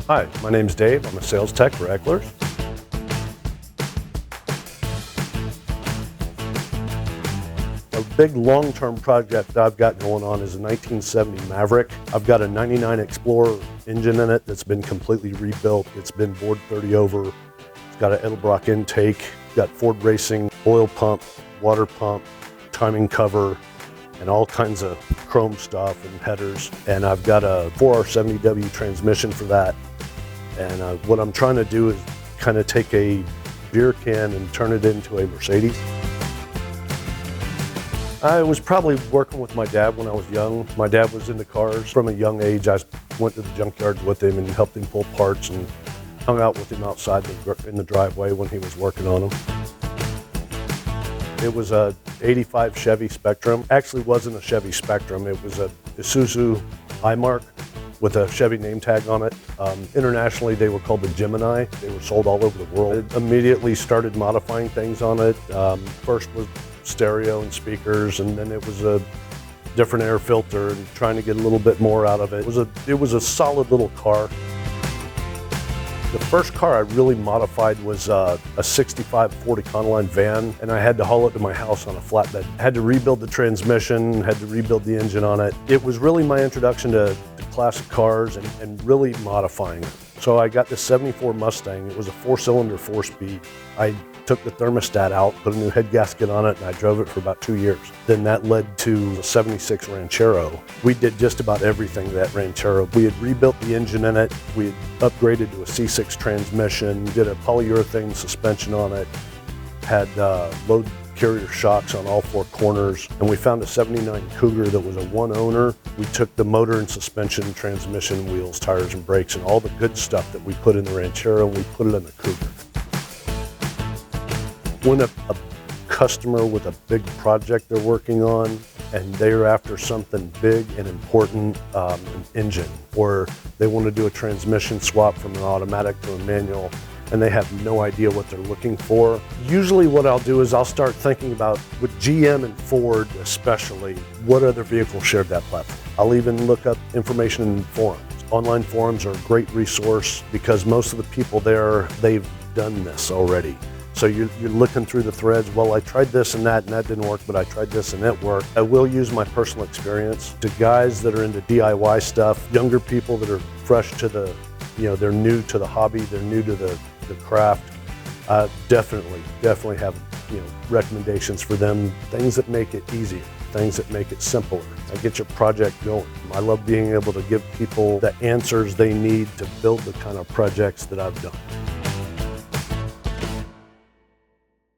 Hi, my name's Dave. I'm a sales tech for Eckler's. A big long-term project that I've got going on is a 1970 Maverick. I've got a 99 Explorer engine in it that's been completely rebuilt. It's been bored 30 over. It's got an Edelbrock intake, got Ford Racing oil pump, water pump, timing cover, and all kinds of chrome stuff and headers. And I've got a 4R70W transmission for that. And what I'm trying to do is kind of take a beer can and turn it into a Mercedes. I was probably working with my dad when I was young. My dad was into cars. From a young age, I went to the junkyard with him and helped him pull parts and hung out with him outside in the driveway when he was working on them. It was a 85 Chevy Spectrum. Actually wasn't a Chevy Spectrum. It was a Isuzu iMark with a Chevy name tag on it. Internationally, they were called the Gemini. They were sold all over the world. I immediately started modifying things on it. First was stereo and speakers, and then it was a different air filter and trying to get a little bit more out of it. It was a solid little car. The first car I really modified was a 65 Ford Econoline van, and I had to haul it to my house on a flatbed. Had to rebuild the transmission, had to rebuild the engine on it. It was really my introduction to classic cars and really modifying it. So I got this 74 Mustang. It was a 4-cylinder, 4-speed. I took the thermostat out, put a new head gasket on it, and I drove it for about 2 years. Then that led to the 76 Ranchero. We did just about everything that Ranchero. We had rebuilt the engine in it. We had upgraded to a C6 transmission, did a polyurethane suspension on it, had load carrier shocks on all 4 corners, and we found a 79 Cougar that was a one owner. We took the motor and suspension, transmission, wheels, tires, and brakes, and all the good stuff that we put in the Ranchero, and we put it in the Cougar. When a customer with a big project they're working on and they're after something big and important, an engine, or they want to do a transmission swap from an automatic to a manual, and they have no idea what they're looking for. Usually what I'll do is I'll start thinking about, with GM and Ford especially, what other vehicles shared that platform. I'll even look up information in forums. Online forums are a great resource because most of the people there, they've done this already. So you're looking through the threads, well, I tried this and that didn't work, but I tried this and it worked. I will use my personal experience. To guys that are into DIY stuff, younger people that are fresh to they're new to the hobby, they're new to the craft, definitely have recommendations for them, things that make it easier, things that make it simpler, and get your project going. I love being able to give people the answers they need to build the kind of projects that I've done.